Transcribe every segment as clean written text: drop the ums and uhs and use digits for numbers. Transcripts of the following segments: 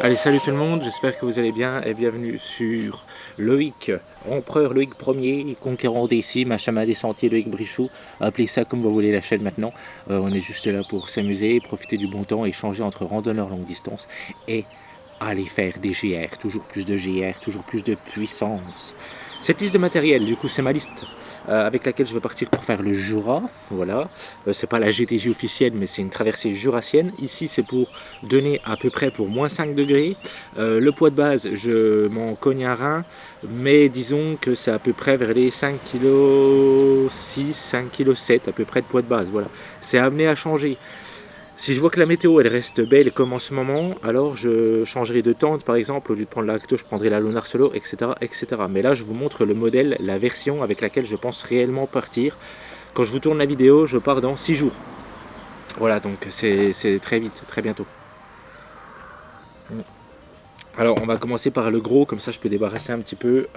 Allez, salut tout le monde, j'espère que vous allez bien et bienvenue sur Loïc, empereur Loïc Ier, conquérant des cimes, à chemin des sentiers Loïc Brichoux, appelez ça comme vous voulez la chaîne maintenant. On est juste là pour s'amuser, profiter du bon temps, échanger entre randonneurs longue distance et aller faire des GR, toujours plus de GR, toujours plus de puissance. Cette liste de matériel, du coup, c'est ma liste avec laquelle je vais partir pour faire le Jura. Voilà, c'est pas la GTJ officielle, mais c'est une traversée jurassienne. Ici, c'est pour donner à peu près pour moins 5 degrés. Le poids de base, je m'en cogne un rein, mais disons que c'est à peu près vers les 5 kg 6, 5 kg 7 à peu près de poids de base. Voilà, c'est amené à changer. Si je vois que la météo elle reste belle comme en ce moment, alors je changerai de tente par exemple, au lieu de prendre la Acto, je prendrai la Lunar Solo, etc., etc. Mais là je vous montre le modèle, la version avec laquelle je pense réellement partir. Quand je vous tourne la vidéo, je pars dans 6 jours. Voilà, donc c'est très vite, très bientôt. Alors on va commencer par le gros, comme ça je peux débarrasser un petit peu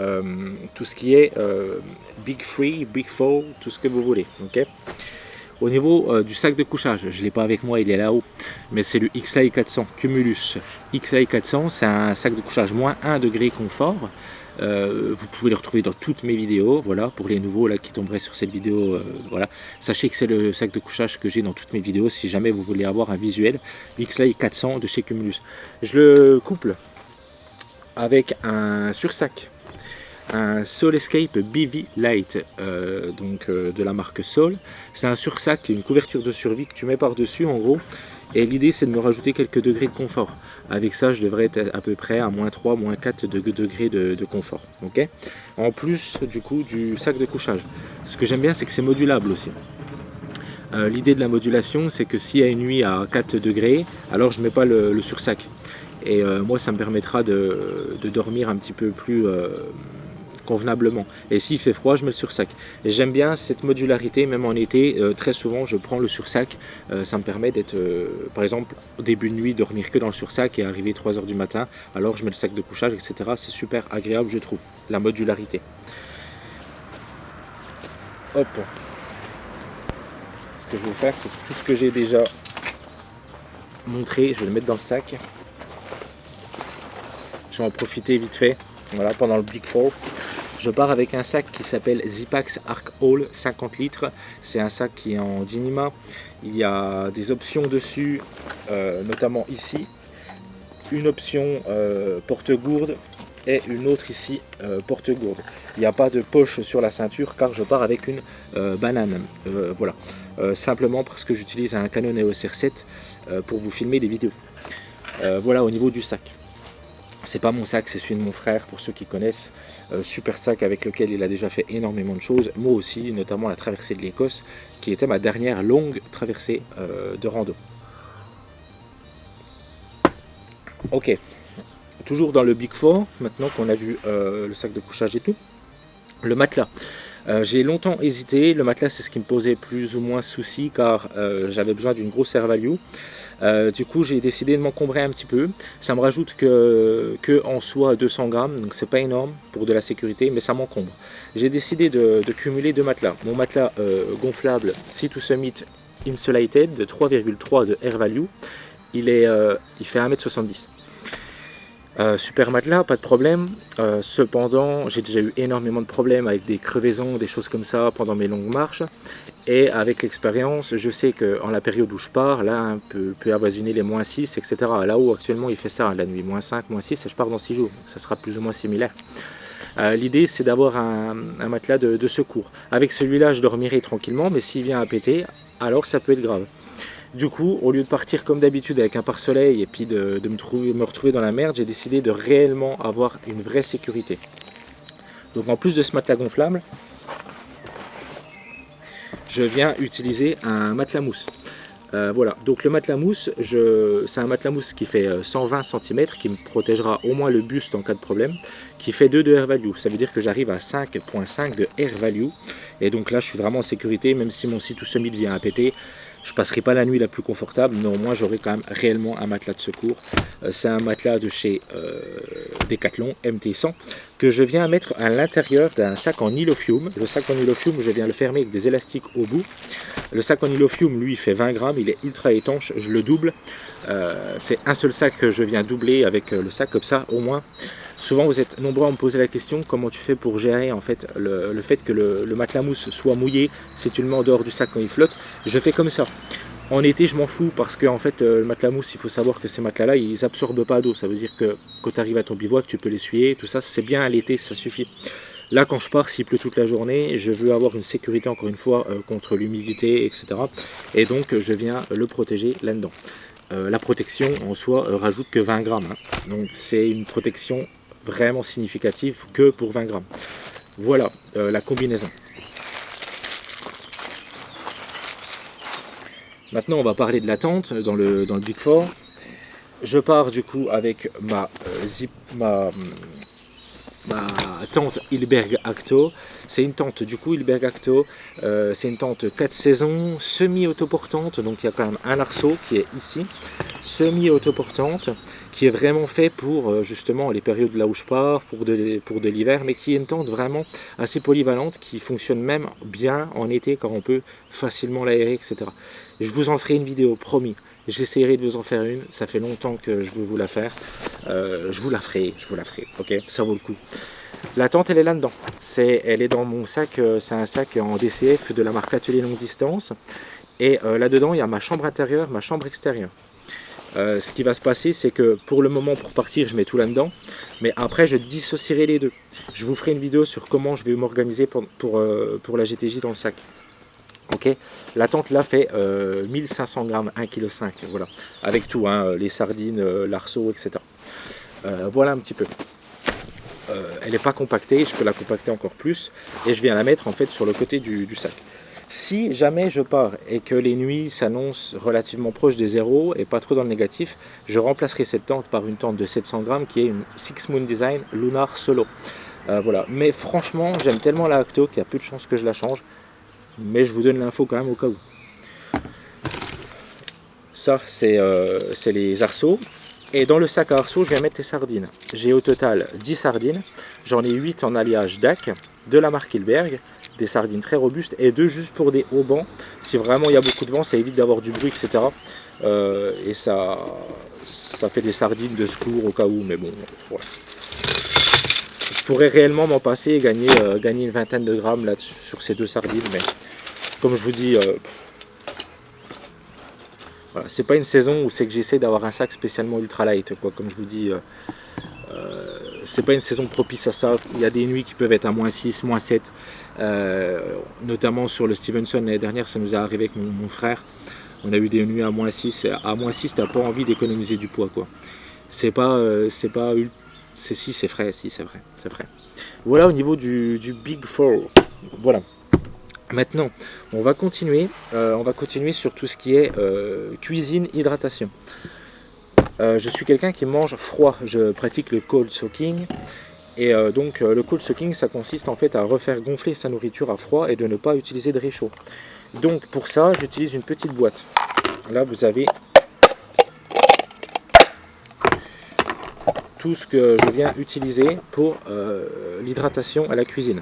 tout ce qui est Big 3, Big 4, tout ce que vous voulez. Ok. Au niveau du sac de couchage, je ne l'ai pas avec moi, il est là-haut, mais c'est le XLI 400 Cumulus. XLI 400, c'est un sac de couchage moins 1 degré confort. Vous pouvez le retrouver dans toutes mes vidéos, voilà, pour les nouveaux là, qui tomberaient sur cette vidéo, voilà. Sachez que c'est le sac de couchage que j'ai dans toutes mes vidéos, si jamais vous voulez avoir un visuel. XLI 400 de chez Cumulus. Je le couple avec un sursac. Un Soul Escape BV Light, de la marque Soul. C'est un sursac, une couverture de survie que tu mets par-dessus en gros. Et l'idée c'est de me rajouter quelques degrés de confort. Avec ça je devrais être à peu près à moins 3, moins 4 degrés de confort. Okay, en plus du coup du sac de couchage. Ce que j'aime bien c'est que c'est modulable aussi. L'idée de la modulation c'est que s'il y a une nuit à 4 degrés, alors je ne mets pas le sursac. Et moi ça me permettra de dormir un petit peu plus convenablement. Et s'il fait froid, je mets le sursac. Et j'aime bien cette modularité, même en été, très souvent je prends le sursac. Ça me permet d'être, par exemple, au début de nuit, dormir que dans le sursac et arriver 3 h du matin, alors je mets le sac de couchage, etc. C'est super agréable, je trouve, la modularité. Hop. Ce que je vais faire, c'est tout ce que j'ai déjà montré, je vais le mettre dans le sac. Je vais en profiter vite fait, voilà, pendant le Big Four. Je pars avec un sac qui s'appelle Zipax Arc Haul 50 litres. C'est un sac qui est en Dynima. Il y a des options dessus, notamment ici. Une option porte-gourde et une autre ici porte-gourde. Il n'y a pas de poche sur la ceinture car je pars avec une banane. Voilà. Simplement parce que j'utilise un Canon EOS R7 pour vous filmer des vidéos. Voilà au niveau du sac. C'est pas mon sac, c'est celui de mon frère, pour ceux qui connaissent. Super sac avec lequel il a déjà fait énormément de choses. Moi aussi, notamment la traversée de l'Écosse, qui était ma dernière longue traversée de rando. Ok, toujours dans le Big Four, maintenant qu'on a vu le sac de couchage et tout. Le matelas. J'ai longtemps hésité, le matelas c'est ce qui me posait plus ou moins souci car j'avais besoin d'une grosse air value. Du coup j'ai décidé de m'encombrer un petit peu. Ça me rajoute que en soi 200 grammes, donc c'est pas énorme pour de la sécurité, mais ça m'encombre. J'ai décidé de cumuler 2 matelas. Mon matelas gonflable Sea to Summit Insulated de 3,3 de air value, il fait 1,70 m. Super matelas, pas de problème. Cependant, j'ai déjà eu énormément de problèmes avec des crevaisons, des choses comme ça pendant mes longues marches. Et avec l'expérience, je sais qu'en la période où je pars, là, peut avoisiner les moins 6, etc. Là-haut, actuellement, il fait ça, la nuit, moins 5, moins 6, et je pars dans 6 jours. Ça sera plus ou moins similaire. L'idée, c'est d'avoir un matelas de secours. Avec celui-là, je dormirai tranquillement, mais s'il vient à péter, alors ça peut être grave. Du coup, au lieu de partir comme d'habitude avec un pare-soleil et puis de me retrouver dans la merde, j'ai décidé de réellement avoir une vraie sécurité. Donc en plus de ce matelas gonflable, je viens utiliser un matelas mousse. Voilà, donc le matelas mousse, c'est un matelas mousse qui fait 120 cm, qui me protégera au moins le buste en cas de problème, qui fait 2 de air value. Ça veut dire que j'arrive à 5,5 de air value, Et donc là, je suis vraiment en sécurité, même si mon site ou summit vient à péter. Je ne passerai pas la nuit la plus confortable, néanmoins j'aurai quand même réellement un matelas de secours. C'est un matelas de chez Decathlon MT100 que je viens mettre à l'intérieur d'un sac en nylophium. Le sac en nylophium, je viens le fermer avec des élastiques au bout. Le sac en nylophium, lui, il fait 20 grammes, il est ultra étanche, je le double. C'est un seul sac que je viens doubler avec le sac, comme ça au moins. Souvent vous êtes nombreux à me poser la question comment tu fais pour gérer en fait le fait que le matelas mousse soit mouillé si tu le mets en dehors du sac quand il flotte. Je fais comme ça. En été je m'en fous parce que en fait le matelas mousse, il faut savoir que ces matelas là ils absorbent pas d'eau. Ça veut dire que quand tu arrives à ton bivouac tu peux l'essuyer, tout ça c'est bien à l'été, ça suffit. Là quand je pars, s'il pleut toute la journée, je veux avoir une sécurité encore une fois contre l'humidité, etc. Et donc je viens le protéger là-dedans. La protection en soi rajoute que 20 grammes. Hein. Donc c'est une protection vraiment significative que pour 20 grammes. Voilà la combinaison. Maintenant on va parler de la tente dans le Big Four. Je pars du coup avec ma tente Hilberg Acto. C'est une tente du coup Hilberg Acto, c'est une tente 4 saisons, semi-autoportante, donc il y a quand même un arceau qui est ici, semi-autoportante, qui est vraiment fait pour justement les périodes là où je pars, pour de l'hiver, mais qui est une tente vraiment assez polyvalente, qui fonctionne même bien en été quand on peut facilement l'aérer, etc. Je vous en ferai une vidéo, promis. J'essaierai de vous en faire une, ça fait longtemps que je veux vous la faire. Je vous la ferai, ok, ça vaut le coup. La tente elle est là-dedans, elle est dans mon sac, c'est un sac en DCF de la marque Atelier Longue Distance. Et là-dedans il y a ma chambre intérieure, ma chambre extérieure. Ce qui va se passer c'est que pour le moment pour partir je mets tout là-dedans. Mais après je dissocierai les deux. Je vous ferai une vidéo sur comment je vais m'organiser pour la GTJ dans le sac. Ok, la tente là fait 1500 grammes, 1,5 kg, voilà, avec tout, hein, les sardines, l'arceau, etc. Voilà un petit peu. Elle n'est pas compactée, je peux la compacter encore plus, et je viens la mettre en fait sur le côté du sac. Si jamais je pars et que les nuits s'annoncent relativement proches des zéros et pas trop dans le négatif, je remplacerai cette tente par une tente de 700 grammes qui est une Six Moon Design Lunar Solo. Voilà, mais franchement j'aime tellement la Acto qu'il y a peu de chances que je la change. Mais je vous donne l'info quand même au cas où. Ça, c'est les arceaux. Et dans le sac à arceaux, je viens mettre les sardines. J'ai au total 10 sardines. J'en ai 8 en alliage DAC, de la marque Hilberg. Des sardines très robustes et 2 juste pour des haubans. Si vraiment il y a beaucoup de vent, ça évite d'avoir du bruit, etc. Et ça fait des sardines de secours au cas où. Mais bon, voilà. Je pourrais réellement m'en passer et gagner une vingtaine de grammes là sur ces 2 sardines. Mais comme je vous dis, voilà, c'est pas une saison où c'est que j'essaie d'avoir un sac spécialement ultra light, quoi. Comme je vous dis, c'est pas une saison propice à ça. Il y a des nuits qui peuvent être à -6, -7, notamment sur le Stevenson l'année dernière, ça nous est arrivé avec mon frère. On a eu des nuits à -6. À -6, t'as pas envie d'économiser du poids, quoi. C'est frais, si c'est vrai, c'est vrai. Voilà au niveau du Big Four. Voilà. Maintenant, on va continuer sur tout ce qui est cuisine, hydratation. Je suis quelqu'un qui mange froid, je pratique le cold soaking. Et donc le cold soaking, ça consiste en fait à refaire gonfler sa nourriture à froid et de ne pas utiliser de réchaud. Donc pour ça, j'utilise une petite boîte. Là, vous avez tout ce que je viens utiliser pour l'hydratation à la cuisine.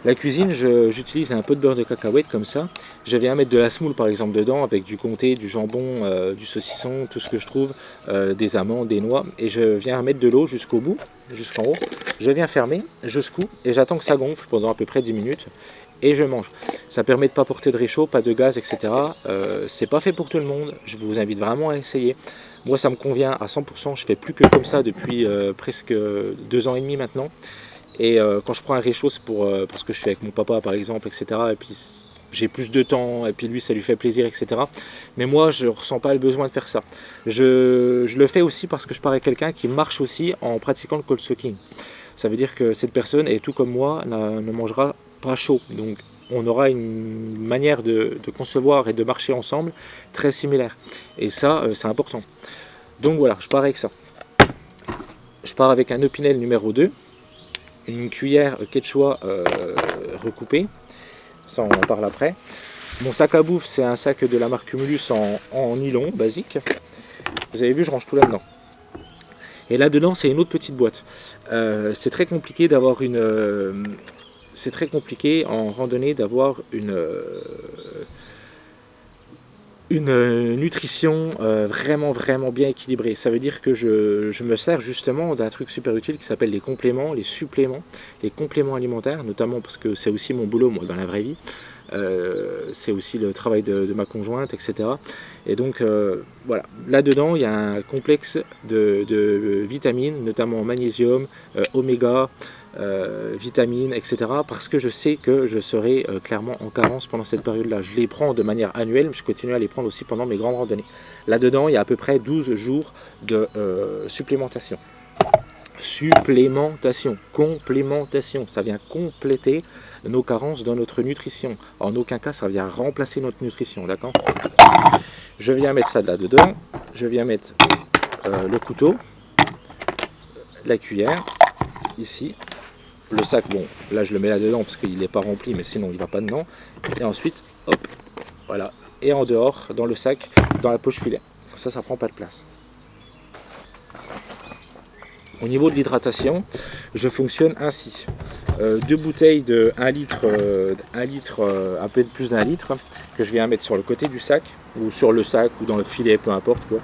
La cuisine, j'utilise un peu de beurre de cacahuète comme ça. Je viens mettre de la semoule par exemple dedans avec du comté, du jambon, du saucisson, tout ce que je trouve, des amandes, des noix. Et je viens mettre de l'eau jusqu'au bout, jusqu'en haut. Je viens fermer, je secoue et j'attends que ça gonfle pendant à peu près 10 minutes. Et je mange. Ça permet de ne pas porter de réchaud, pas de gaz, etc. C'est pas fait pour tout le monde. Je vous invite vraiment à essayer. Moi ça me convient à 100%. Je fais plus que comme ça depuis presque 2 ans et demi maintenant. Et quand je prends un réchaud, c'est parce que je suis avec mon papa par exemple, etc. Et puis j'ai plus de temps, et puis lui ça lui fait plaisir, etc. Mais moi je ne ressens pas le besoin de faire ça. Je le fais aussi parce que je pars avec quelqu'un qui marche aussi en pratiquant le cold soaking. Ça veut dire que cette personne, et tout comme moi, ne mangera pas chaud. Donc on aura une manière de concevoir et de marcher ensemble très similaire. Et ça, c'est important. Donc voilà, je pars avec ça. Je pars avec un Opinel numéro 2. Une cuillère quechua recoupée, Ça, on en parle après. Mon sac à bouffe, c'est un sac de la marque Cumulus en nylon basique. Vous avez vu, je range tout là-dedans. Et là-dedans, c'est une autre petite boîte. C'est très compliqué d'avoir c'est très compliqué en randonnée d'avoir une nutrition vraiment bien équilibrée. Ça veut dire que je me sers justement d'un truc super utile qui s'appelle les compléments, les suppléments, les compléments alimentaires, notamment parce que c'est aussi mon boulot moi dans la vraie vie. C'est aussi le travail de ma conjointe, etc. Et donc voilà, là-dedans il y a un complexe de vitamines, notamment magnésium, oméga, vitamines, etc. Parce que je sais que je serai clairement en carence pendant cette période-là. Je les prends de manière annuelle, mais je continue à les prendre aussi pendant mes grandes randonnées. Là-dedans, il y a à peu près 12 jours de supplémentation. Supplémentation, complémentation, ça vient compléter nos carences dans notre nutrition. En aucun cas, ça vient remplacer notre nutrition, d'accord? Je viens mettre ça là-dedans, je viens mettre le couteau, la cuillère, ici, le sac, bon, là je le mets là-dedans parce qu'il n'est pas rempli, mais sinon il ne va pas dedans. Et ensuite, hop, voilà, et en dehors, dans le sac, dans la poche filet. Ça prend pas de place. Au niveau de l'hydratation, je fonctionne ainsi. 2 bouteilles de 1 litre, un peu plus d'1 litre, que je viens mettre sur le côté du sac, ou sur le sac, ou dans le filet, peu importe quoi,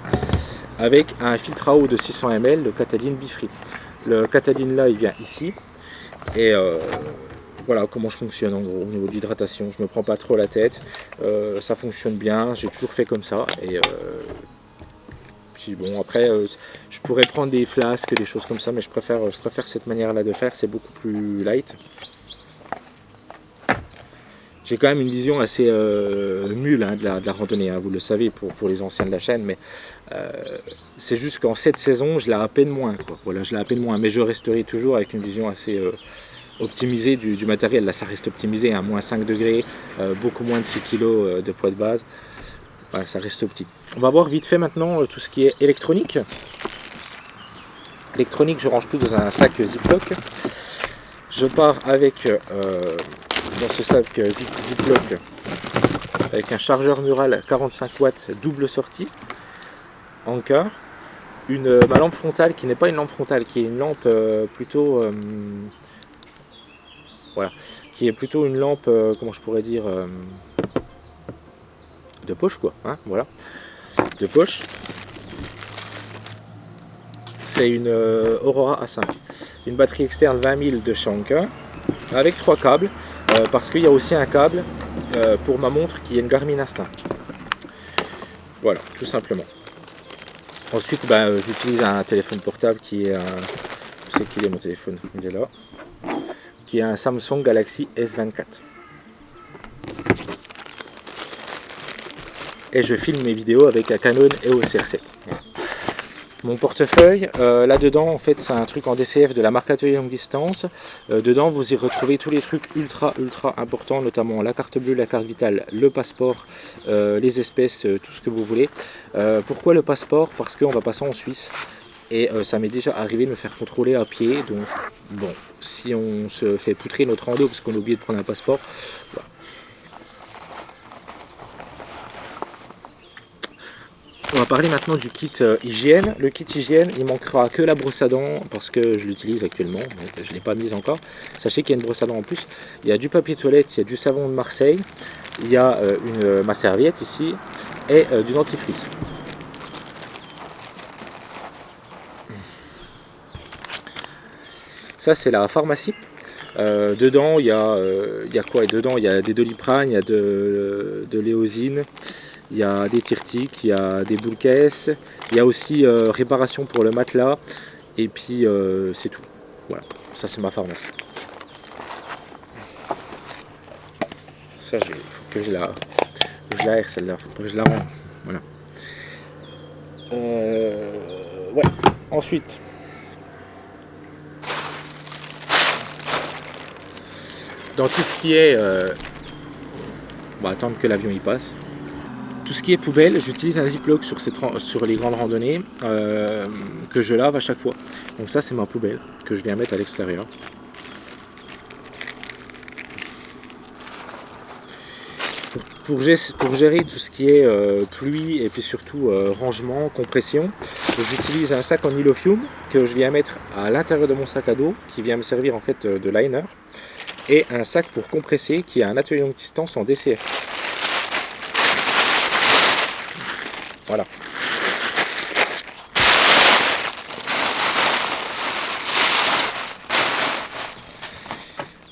avec un filtre à eau de 600 ml de Katadyn Be-Free. Le Katadyn là, il vient ici, et voilà comment je fonctionne en gros au niveau de l'hydratation. Je me prends pas trop la tête, ça fonctionne bien, j'ai toujours fait comme ça, et bon après je pourrais prendre des flasques, des choses comme ça, mais je préfère cette manière là de faire, c'est beaucoup plus light. J'ai quand même une vision assez nulle hein, de la randonnée, hein, vous le savez pour les anciens de la chaîne, mais c'est juste qu'en cette saison je l'ai à peine moins quoi. Voilà, je l'ai à peine moins, mais je resterai toujours avec une vision assez optimisée du matériel. Là ça reste optimisé, hein, moins 5 degrés, beaucoup moins de 6 kg de poids de base. Voilà, ça reste petit. On va voir vite fait maintenant tout ce qui est électronique. Électronique, je range tout dans un sac Ziploc. Je pars avec, dans ce sac Ziploc, avec un chargeur mural 45 watts double sortie, Anker, ma lampe frontale qui n'est pas une lampe frontale, qui est une lampe plutôt... voilà, qui est plutôt une lampe, comment je pourrais dire... de poche quoi, hein, voilà, de poche. C'est une Aurora A5, une batterie externe 20 000 de chez Anker, avec 3 câbles, parce qu'il y a aussi un câble pour ma montre qui est une Garmin Instinct. Voilà, tout simplement. Ensuite, j'utilise un téléphone portable qui est je sais qu'il est mon téléphone, il est là, qui est un Samsung Galaxy S24. Et je filme mes vidéos avec la Canon EOS R7. Mon portefeuille, là-dedans, en fait, c'est un truc en DCF de la marque Atelier Longue Distance. Dedans, vous y retrouvez tous les trucs ultra importants, notamment la carte bleue, la carte vitale, le passeport, les espèces, tout ce que vous voulez. Pourquoi le passeport? Parce qu'on va passer en Suisse. Et ça m'est déjà arrivé de me faire contrôler à pied. Donc, bon, si on se fait poutrer notre rando parce qu'on a oublié de prendre un passeport, voilà. On va parler maintenant du kit hygiène. Le kit hygiène, il manquera que la brosse à dents parce que je l'utilise actuellement, donc je ne l'ai pas mise encore. Sachez qu'il y a une brosse à dents en plus. Il y a du papier toilette, il y a du savon de Marseille, il y a ma serviette ici et du dentifrice. Ça c'est la pharmacie. Dedans il y a quoi? Dedans il y a des Doliprane, il y a de l'éosine. Il y a des tire-tiques, il y a des boules caisses, il y a aussi réparation pour le matelas, et puis c'est tout. Voilà, ça c'est ma pharmacie. Ça, il faut que je l'aère celle-là, il faut que je la rende. Voilà. Ouais, ensuite. Dans tout ce qui est... on va attendre que l'avion y passe. Tout ce qui est poubelle, j'utilise un Ziploc sur les grandes randonnées que je lave à chaque fois. Donc ça c'est ma poubelle que je viens mettre à l'extérieur. Pour gérer tout ce qui est pluie et puis surtout rangement, compression, j'utilise un sac en nylophium que je viens mettre à l'intérieur de mon sac à dos qui vient me servir en fait de liner, et un sac pour compresser qui a un atelier longue distance en DCF. Voilà.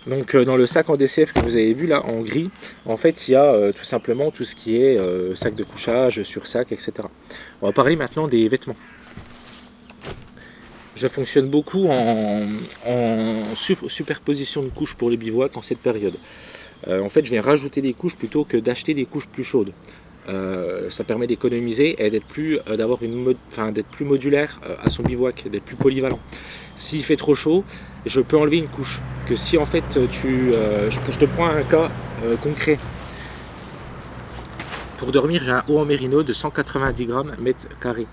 Donc dans le sac en DCF que vous avez vu là en gris, en fait il y a tout simplement tout ce qui est sac de couchage, sur-sac, etc. On va parler maintenant des vêtements. Je fonctionne beaucoup en superposition de couches pour le bivouac en cette période. En fait je viens rajouter des couches plutôt que d'acheter des couches plus chaudes. Ça permet d'économiser et d'être plus, d'être plus modulaire à son bivouac, d'être plus polyvalent. S'il fait trop chaud, je peux enlever une couche. Que si en fait je te prends un cas concret. Pour dormir, j'ai un haut en mérino de 190 grammes mètre carré.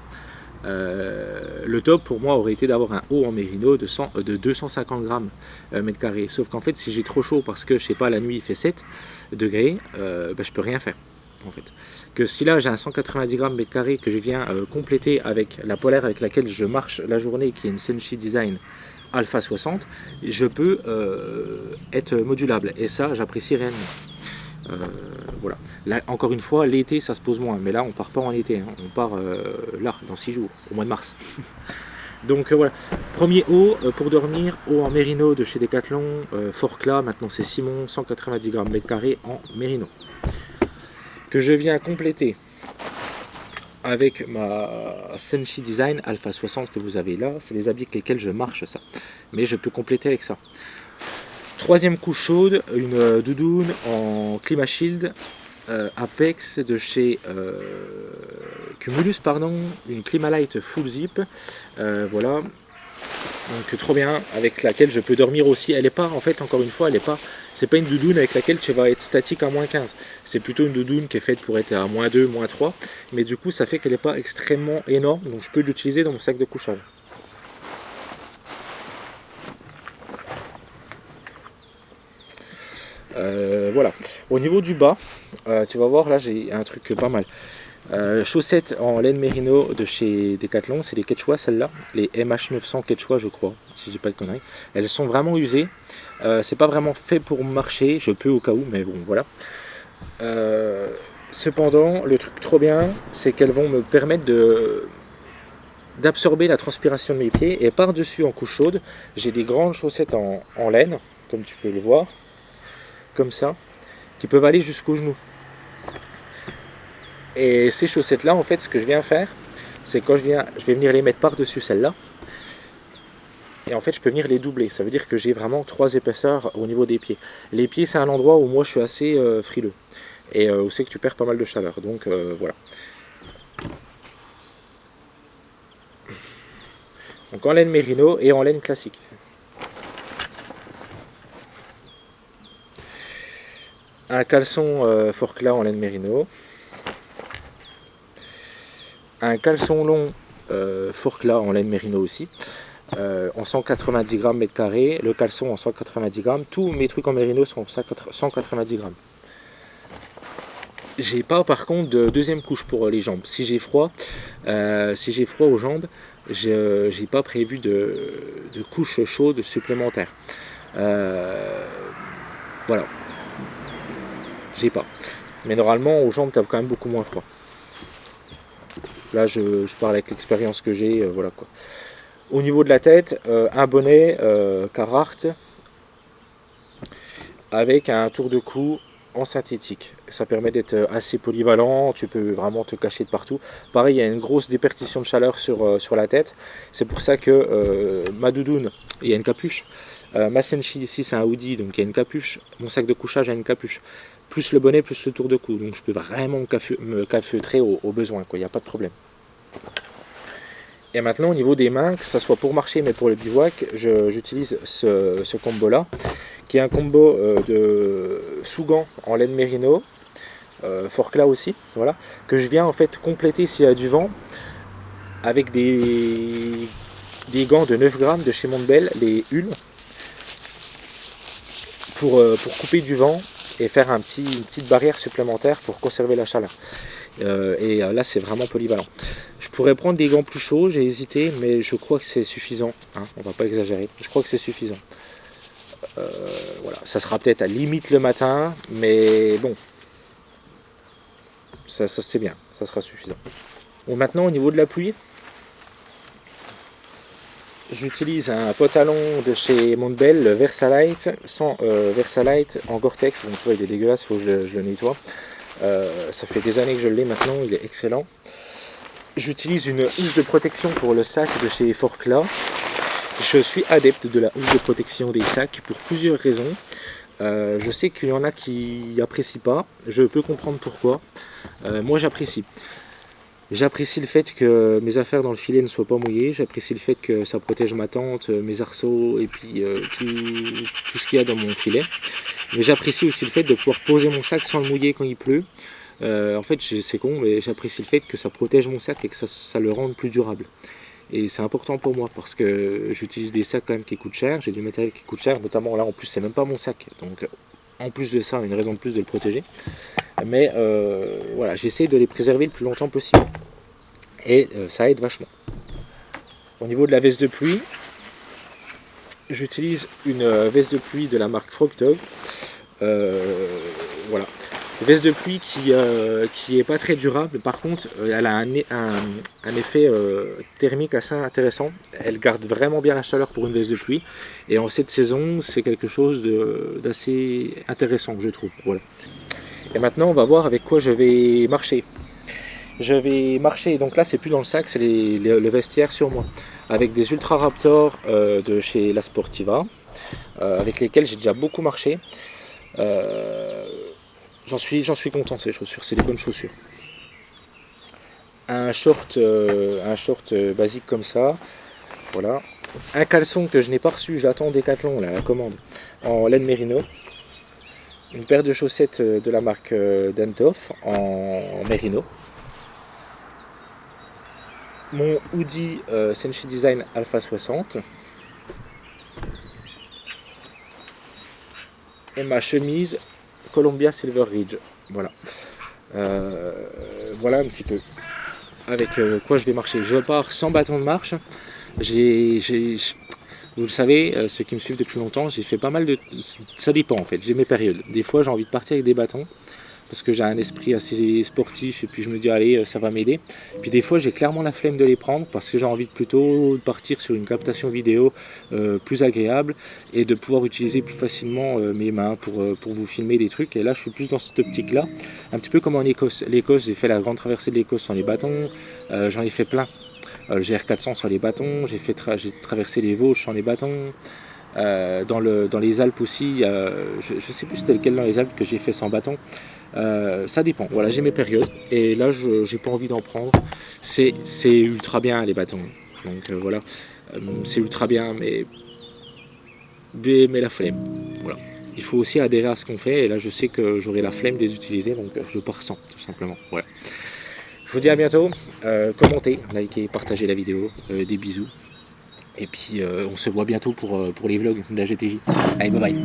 Le top pour moi aurait été d'avoir un haut en mérino de 250 grammes mètre carré. Sauf qu'en fait, si j'ai trop chaud parce que je sais pas, la nuit il fait 7 degrés, je peux rien faire. En fait, que si là j'ai un 190 grammes mètre carré que je viens compléter avec la polaire avec laquelle je marche la journée, qui est une Senshi Design Alpha 60, je peux être modulable, et ça j'apprécie réellement. Voilà. Là, encore une fois, l'été ça se pose moins, mais là on part pas en été, hein. On part là dans 6 jours, au mois de mars. Donc voilà, premier haut pour dormir, haut en mérino de chez Decathlon, Forclaz, maintenant c'est Simon, 190 grammes mètre carré en mérino, que je viens compléter avec ma Senshi Design Alpha 60 que vous avez là. C'est les habits avec lesquels je marche, ça, mais je peux compléter avec ça. Troisième couche chaude, une doudoune en Clima Shield Apex de chez Cumulus, pardon, une Climalite Full Zip, voilà. Donc trop bien, avec laquelle je peux dormir aussi. Elle est pas, en fait, encore une fois, c'est pas une doudoune avec laquelle tu vas être statique à moins 15. C'est plutôt une doudoune qui est faite pour être à moins 2, moins 3. Mais du coup, ça fait qu'elle n'est pas extrêmement énorme. Donc je peux l'utiliser dans mon sac de couchage. Voilà. Au niveau du bas, tu vas voir, là j'ai un truc pas mal. Chaussettes en laine mérino de chez Decathlon, c'est les Quechua, celles-là, les MH900 Quechua, je crois, si je dis pas de conneries. Elles sont vraiment usées, c'est pas vraiment fait pour marcher, je peux au cas où, mais bon, voilà. Cependant, le truc trop bien, c'est qu'elles vont me permettre d'absorber la transpiration de mes pieds, et par-dessus, en couche chaude, j'ai des grandes chaussettes en laine, comme tu peux le voir, comme ça, qui peuvent aller jusqu'aux genoux. Et ces chaussettes là, en fait, ce que je viens faire, c'est quand je vais venir les mettre par-dessus celle-là, et en fait je peux venir les doubler. Ça veut dire que j'ai vraiment 3 épaisseurs au niveau des pieds. Les pieds, c'est un endroit où moi je suis assez frileux, et où c'est que tu perds pas mal de chaleur, donc voilà. Donc en laine mérino et en laine classique. Un caleçon Forclaz en laine mérino. Un caleçon long Forclaz en laine mérino aussi, en 190 grammes mètre carré, le caleçon en 190 grammes, tous mes trucs en mérino sont en 190 grammes. J'ai pas par contre de deuxième couche pour les jambes. Si j'ai froid aux jambes, j'ai pas prévu de couche chaude supplémentaire. Voilà, j'ai pas. Mais normalement aux jambes t'as quand même beaucoup moins froid. Là, je parle avec l'expérience que j'ai, voilà quoi. Au niveau de la tête, un bonnet Carhartt avec un tour de cou en synthétique. Ça permet d'être assez polyvalent, tu peux vraiment te cacher de partout. Pareil, il y a une grosse déperdition de chaleur sur la tête. C'est pour ça que ma doudoune, il y a une capuche. Ma Senshi ici, c'est un hoodie, donc il y a une capuche. Mon sac de couchage a une capuche. Plus le bonnet, plus le tour de cou. Donc je peux vraiment me calfeutrer au besoin, quoi. Il n'y a pas de problème. Et maintenant au niveau des mains, que ce soit pour marcher mais pour le bivouac, j'utilise ce combo là, qui est un combo de sous-gants en laine mérino, Forclaz aussi, voilà, que je viens en fait compléter s'il y a du vent, avec des gants de 9 grammes de chez Montbel, les Hull, pour couper du vent et faire une petite barrière supplémentaire pour conserver la chaleur. Là c'est vraiment polyvalent. Je pourrais prendre des gants plus chauds, j'ai hésité, mais je crois que c'est suffisant, hein, on va pas exagérer, je crois que c'est suffisant. Voilà, ça sera peut-être à limite le matin, mais bon, ça c'est bien, ça sera suffisant. Bon, maintenant au niveau de la pluie, j'utilise un pantalon de chez Montbell, le Versalite, Versalite en Gore-Tex. Bon, tu vois, il est dégueulasse, il faut que je le nettoie. Ça fait des années que je l'ai maintenant, il est excellent. J'utilise une housse de protection pour le sac de chez Forclaz. Je suis adepte de la housse de protection des sacs pour plusieurs raisons. Je sais qu'il y en a qui n'apprécient pas, je peux comprendre pourquoi. Moi j'apprécie. J'apprécie le fait que mes affaires dans le filet ne soient pas mouillées, j'apprécie le fait que ça protège ma tente, mes arceaux et puis tout ce qu'il y a dans mon filet. Mais j'apprécie aussi le fait de pouvoir poser mon sac sans le mouiller quand il pleut. En fait c'est con, mais j'apprécie le fait que ça protège mon sac et que ça le rende plus durable. Et c'est important pour moi parce que j'utilise des sacs quand même qui coûtent cher, j'ai du matériel qui coûte cher, notamment là en plus c'est même pas mon sac. Donc en plus de ça, une raison de plus de le protéger. Mais voilà, j'essaie de les préserver le plus longtemps possible. Et ça aide vachement. Au niveau de la veste de pluie, j'utilise une veste de pluie de la marque Frogtog. Voilà. Une veste de pluie qui est pas très durable. Par contre, elle a un effet thermique assez intéressant. Elle garde vraiment bien la chaleur pour une veste de pluie. Et en cette saison, c'est quelque chose d'assez intéressant, je trouve. Voilà. Et maintenant, on va voir avec quoi je vais marcher. Je vais marcher, donc là c'est plus dans le sac, c'est le vestiaire sur moi. Avec des Ultra Raptor de chez La Sportiva, avec lesquels j'ai déjà beaucoup marché. J'en suis content de ces chaussures, c'est des bonnes chaussures. Un short basique comme ça, voilà. Un caleçon que je n'ai pas reçu, j'attends Decathlon, là, la commande, en laine mérino. Une paire de chaussettes de la marque Dentoff en mérino. Mon hoodie Senshi Design Alpha 60. Et ma chemise Columbia Silver Ridge. Voilà. Voilà un petit peu. Avec quoi je vais marcher. Je pars sans bâton de marche. Vous le savez, ceux qui me suivent depuis longtemps, j'ai fait pas mal de... Ça dépend en fait, j'ai mes périodes. Des fois j'ai envie de partir avec des bâtons, parce que j'ai un esprit assez sportif, et puis je me dis allez, ça va m'aider. Puis des fois j'ai clairement la flemme de les prendre, parce que j'ai envie de plutôt partir sur une captation vidéo plus agréable, et de pouvoir utiliser plus facilement mes mains pour vous filmer des trucs. Et là je suis plus dans cette optique là, un petit peu comme en Écosse. L'Écosse, j'ai fait la grande traversée de l'Écosse sans les bâtons, j'en ai fait plein. Le GR400 sur les bâtons, j'ai traversé les Vosges sans les bâtons. Dans les Alpes aussi, je ne sais plus c'était lequel dans les Alpes que j'ai fait sans bâton. Ça dépend, voilà, j'ai mes périodes et là j'ai pas envie d'en prendre. C'est ultra bien les bâtons, donc voilà, c'est ultra bien, mais la flemme, voilà. Il faut aussi adhérer à ce qu'on fait et là je sais que j'aurai la flemme de les utiliser, donc je pars sans, tout simplement, voilà. Je vous dis à bientôt, commentez, likez, partagez la vidéo, des bisous. Et puis on se voit bientôt pour les vlogs de la GTJ. Allez, bye bye.